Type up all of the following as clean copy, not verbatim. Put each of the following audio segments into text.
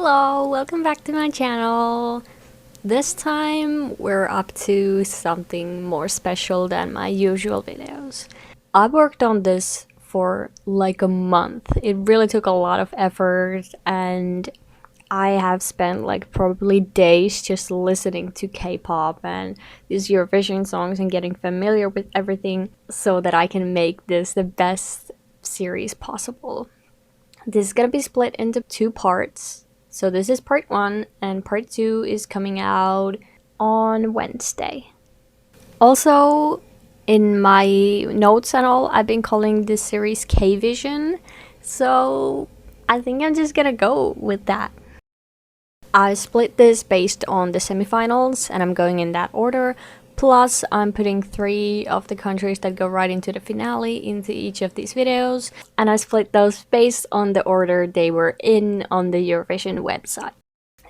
Hello, welcome back to my channel. This time we're up to something more special than my usual videos. I worked on this for like a month. It really took a lot of effort and I have spent like probably days just listening to K-pop and these Eurovision songs and getting familiar with everything so that I can make this the best series possible. This is gonna be split into two parts. So this is part 1 and part 2 is coming out on Wednesday. Also, in my notes and all, I've been calling this series K-vision. So I think I'm just gonna go with that. I split this based on the semifinals and I'm going in that order. Plus, I'm putting 3 of the countries that go right into the finale into each of these videos. And I split those based on the order they were in on the Eurovision website.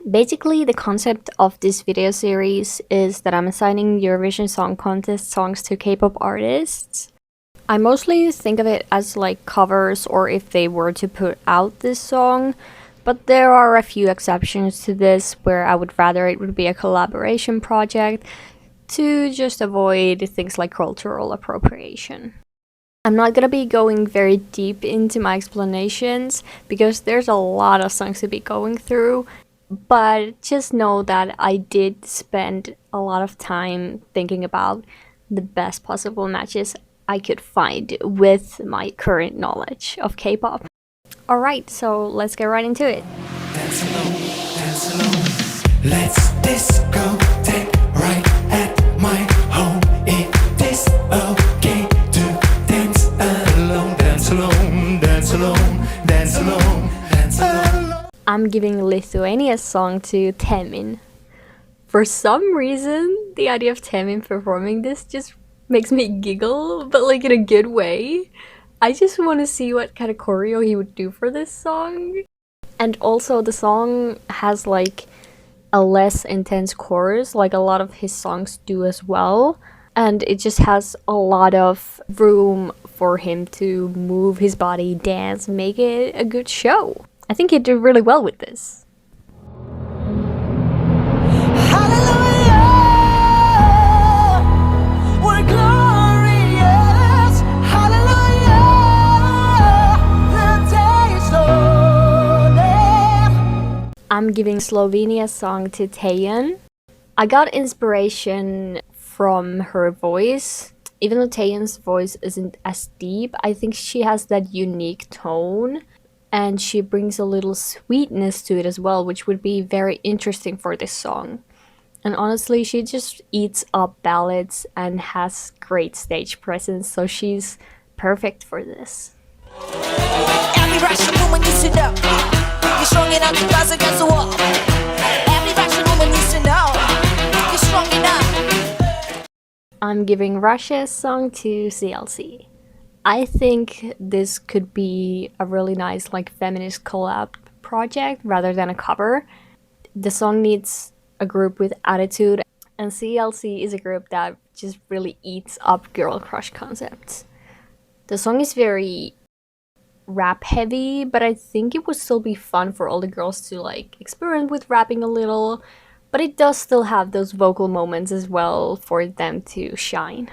Basically, the concept of this video series is that I'm assigning Eurovision Song Contest songs to K-pop artists. I mostly think of it as like covers or if they were to put out this song. But there are a few exceptions to this where I would rather it would be a collaboration project to just avoid things like cultural appropriation. I'm not gonna be going very deep into my explanations because there's a lot of songs to be going through, but just know that I did spend a lot of time thinking about the best possible matches I could find with my current knowledge of K-pop. Alright, so let's get right into it. Dance alone, let's disco, take right at my home. It is okay to dance alone, dance alone, dance alone, dance alone, dance alone. I'm giving Lithuania's song to Temin. For some reason, the idea of Temin performing this just makes me giggle, but like in a good way. I just want to see what kind of choreo he would do for this song. And also the song has like a less intense chorus, like a lot of his songs do as well. And it just has a lot of room for him to move his body, dance, make it a good show. I think he did really well with this. I'm giving Slovenia's song to Taeyeon. I got inspiration from her voice. Even though Taeyeon's voice isn't as deep, I think she has that unique tone and she brings a little sweetness to it as well, which would be very interesting for this song. And honestly, she just eats up ballads and has great stage presence, so she's perfect for this. Every Russian woman needs to know you're strong enough to rise against the wall. Every Russian woman needs to know you're strong enough. I'm giving Russia's song to CLC. I think this could be a really nice like feminist collab project rather than a cover. The song needs a group with attitude and CLC is a group that just really eats up girl crush concepts. The song is very rap heavy, but I think it would still be fun for all the girls to like experiment with rapping a little, but it does still have those vocal moments as well for them to shine.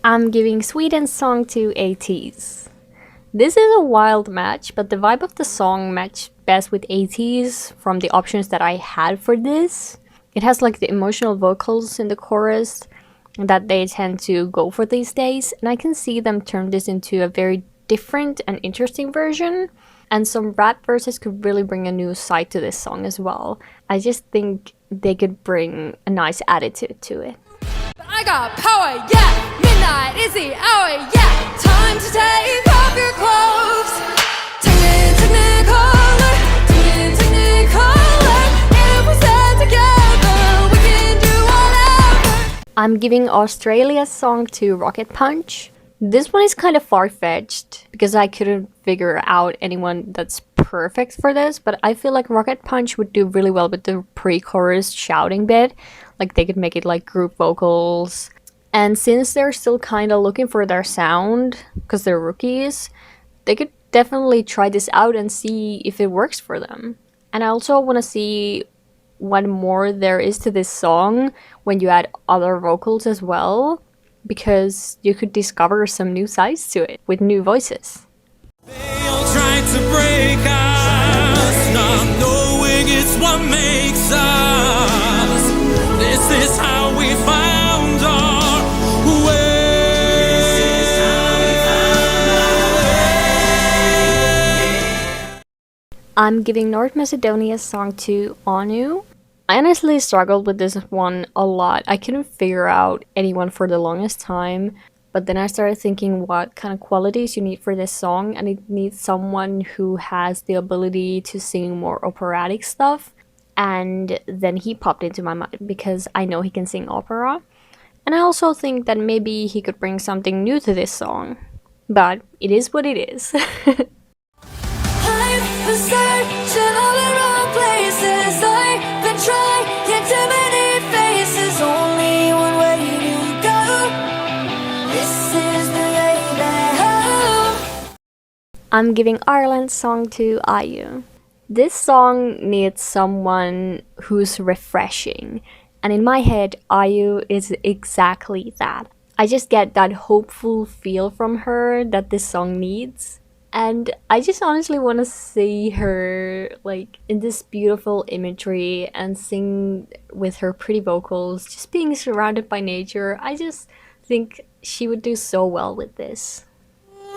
I'm giving Sweden's song to ATEEZ. This is a wild match, but the vibe of the song matched best with ATEEZ from the options that I had for this. It has like the emotional vocals in the chorus that they tend to go for these days, and I can see them turn this into a very different and interesting version. And some rap verses could really bring a new side to this song as well. I just think they could bring a nice attitude to it. I got power, yeah! Midnight is the hour, yeah! Time to take off your clothes. Technicolor, Technicolor. If we stand together, we can do whatever. I'm giving Australia's song to Rocket Punch. This one is kind of far-fetched because I couldn't figure out anyone that's perfect for this, but I feel like Rocket Punch would do really well with the pre-chorus shouting bit. Like they could make it like group vocals. And since they're still kind of looking for their sound, because they're rookies, they could definitely try this out and see if it works for them. And I also want to see what more there is to this song when you add other vocals as well, because you could discover some new sides to it with new voices. They all try to break us, not knowing it's what makes us. This is how we found our way. I'm giving North Macedonia's song to Anu. I honestly struggled with this one a lot. I couldn't figure out anyone for the longest time, but then I started thinking what kind of qualities you need for this song, and it needs someone who has the ability to sing more operatic stuff. And then he popped into my mind because I know he can sing opera. And I also think that maybe he could bring something new to this song. But it is what it is. I've been searching all the wrong places. I've been trying too many faces. Only one way to go. This is the way back. I'm giving Ireland's song to IU. This song needs someone who's refreshing. And in my head, IU is exactly that. I just get that hopeful feel from her that this song needs. And I just honestly want to see her like in this beautiful imagery and sing with her pretty vocals, just being surrounded by nature. I just think she would do so well with this.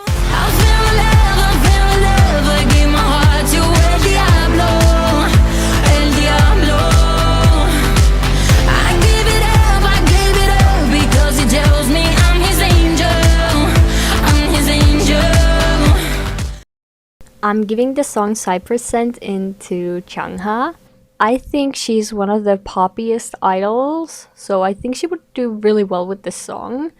I feel love, I give my heart to El Diablo, El Diablo. I give it up because he tells me I'm his angel, I'm his angel. I'm giving the song Cypress Sent In to Changha. I think she's one of the poppiest idols, so I think she would do really well with this song.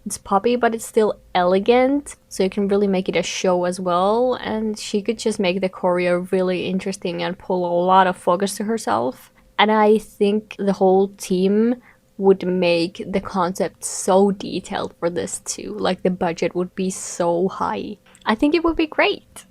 It's poppy, but it's still elegant, so you can really make it a show as well, and she could just make the choreo really interesting and pull a lot of focus to herself. And I think the whole team would make the concept so detailed for this too. Like the budget would be so high. I think it would be great.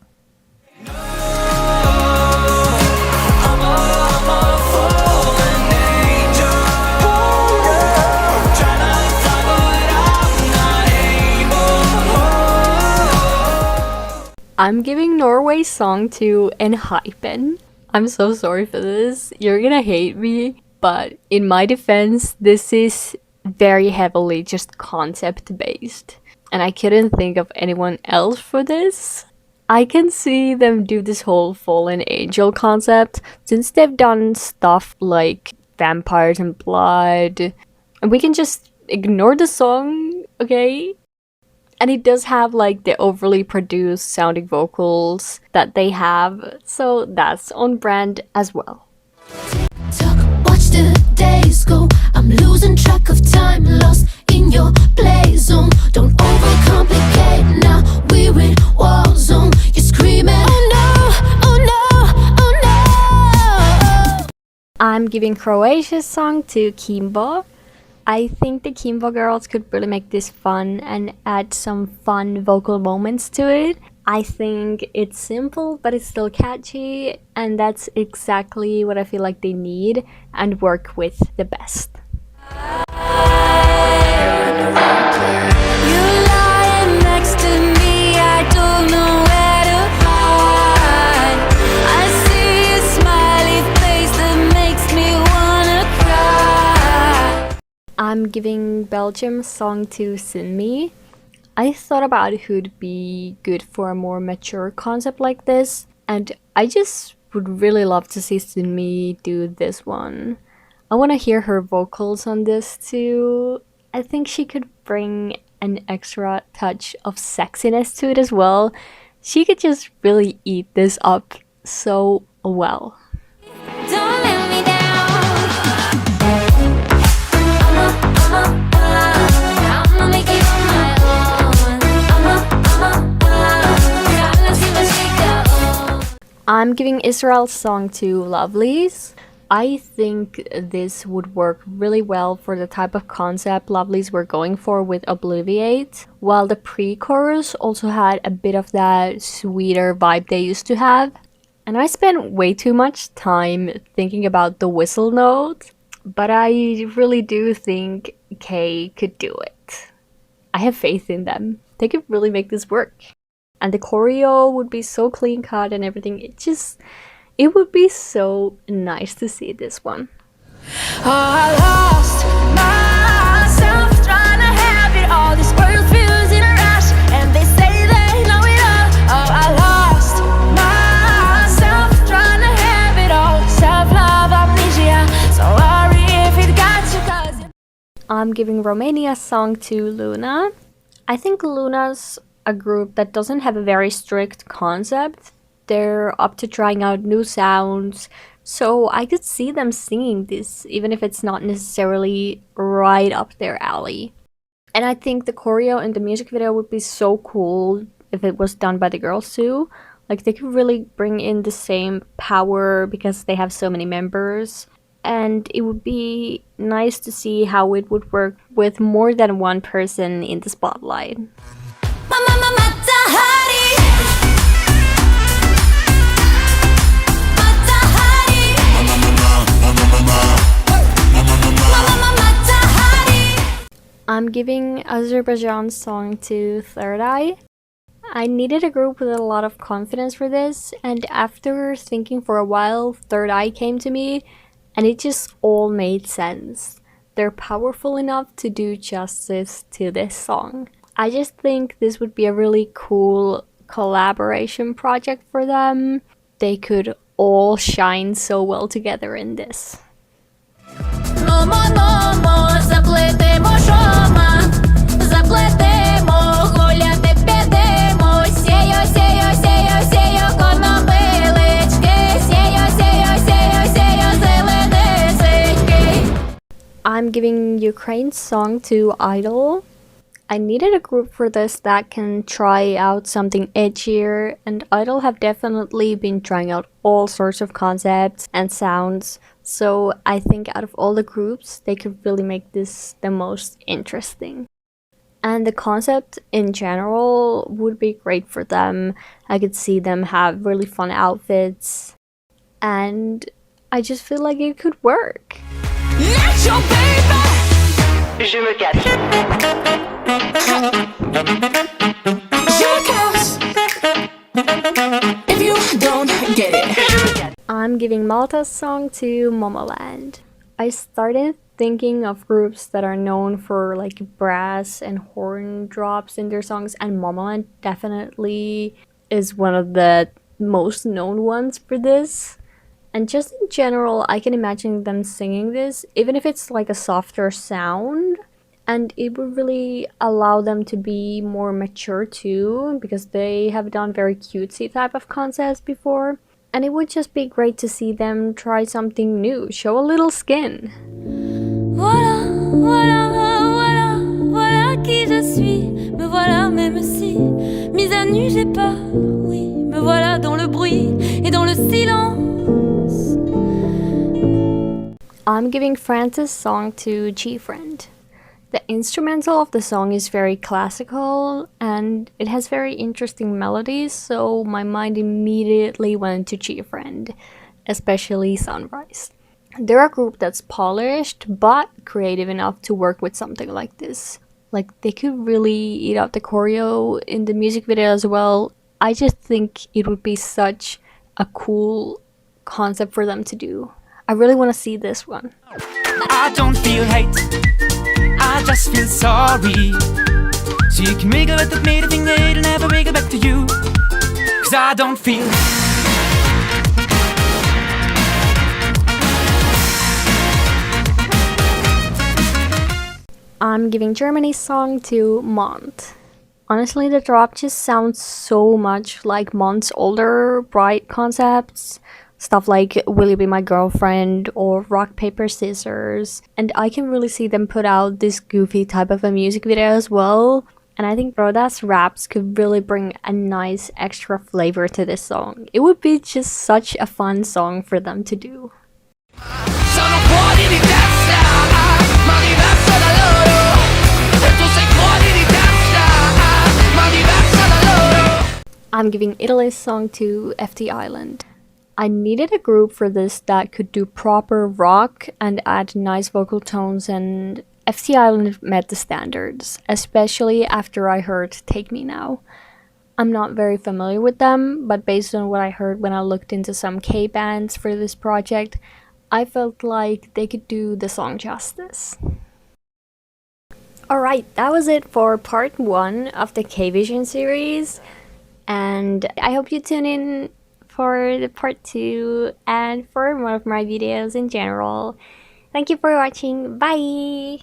I'm giving Norway's song to Enhypen. I'm so sorry for this. You're gonna hate me, but in my defense, this is very heavily just concept based. And I couldn't think of anyone else for this. I can see them do this whole fallen angel concept since they've done stuff like vampires and blood. And we can just ignore the song, okay? And it does have like the overly produced sounding vocals that they have, so that's on brand as well. Talk, watch the days go. I'm losing track of time, lost in your play zone. Don't overcomplicate now. We're in war zone. You're screaming, oh no, oh no, oh no. I'm giving Croatia's song to Kimbo. I think the Kimbo girls could really make this fun and add some fun vocal moments to it. I think it's simple, but it's still catchy, and that's exactly what I feel like they need and work with the best. You're lying next to me, I don't know where to hide. I see a smiley face that makes me wanna cry. I'm giving Belgium's song to Sinmi. I thought about who'd be good for a more mature concept like this, and I just would really love to see Sinmi do this one. I want to hear her vocals on this too. I think she could bring an extra touch of sexiness to it as well. She could just really eat this up so well. Don't let me down. I'ma make it on my own. Gotta see what she got. I'm giving Israel's song to Lovelies. I think this would work really well for the type of concept Lovelies were going for with Obliviate, while the pre-chorus also had a bit of that sweeter vibe they used to have. And I spent way too much time thinking about the whistle note, but I really do think K could do it. I have faith in them. They could really make this work. And the choreo would be so clean cut and everything. It would be so nice to see this one. Oh, I lost myself trying to have it all. This world feels in a rush, and they say they know it all. Oh, I lost myself trying to have it all. Self-love amnesia. So worry if it got you, 'cause I'm giving Romania's song to Luna. I think Luna's a group that doesn't have a very strict concept. They're up to trying out new sounds, so I could see them singing this even if it's not necessarily right up their alley. And I think the choreo in the music video would be so cool if it was done by the girls too. Like, they could really bring in the same power because they have so many members. And it would be nice to see how it would work with more than one person in the spotlight. I'm giving Azerbaijan's song to Third Eye. I needed a group with a lot of confidence for this, and after thinking for a while, Third Eye came to me, and it just all made sense. They're powerful enough to do justice to this song. I just think this would be a really cool collaboration project for them. They could all shine so well together in this. I'm giving Ukraine's song to Idol. I needed a group for this that can try out something edgier, and Idol have definitely been trying out all sorts of concepts and sounds, so I think out of all the groups, they could really make this the most interesting. And the concept in general would be great for them. I could see them have really fun outfits, and I just feel like it could work. let your baby. Je me cache. If you don't get it. I'm giving Malta's song to Momoland. I started thinking of groups that are known for like brass and horn drops in their songs, and Momoland definitely is one of the most known ones for this. And just in general, I can imagine them singing this, even if it's like a softer sound. And it would really allow them to be more mature too, because they have done very cutesy type of concepts before. And it would just be great to see them try something new, show a little skin. Voilà, voilà, voilà, voilà qui je suis. Me voilà même si, mise à nu j'ai peur, oui. Me voilà dans le bruit et dans le silence. I'm giving France's song to G-Friend. The instrumental of the song is very classical and it has very interesting melodies, so my mind immediately went to G-Friend, especially Sunrise. They're a group that's polished but creative enough to work with something like this. Like, they could really eat up the choreo in the music video as well. I just think it would be such a cool concept for them to do. I really want to see this one. I don't feel hate, I just feel sorry. So you can wiggle at the made a thing that it'll never wiggle back to you. Cause I don't feel. I'm giving Germany's song to Mont. Honestly, the drop just sounds so much like Mont's older bright concepts. Stuff like Will You Be My Girlfriend or Rock, Paper, Scissors. And I can really see them put out this goofy type of a music video as well. And I think Roda's raps could really bring a nice extra flavor to this song. It would be just such a fun song for them to do. Sono fuori di testa, ma diversa da loro. E tu sei fuori di testa, ma diversa da loro. I'm giving Italy's song to FT Island. I needed a group for this that could do proper rock and add nice vocal tones, and FT Island met the standards, especially after I heard Take Me Now. I'm not very familiar with them, but based on what I heard when I looked into some K-bands for this project, I felt like they could do the song justice. Alright, that was it for part 1 of the K-Vision series, and I hope you tune in for the part 2 and for more of my videos in general. Thank you for watching. Bye!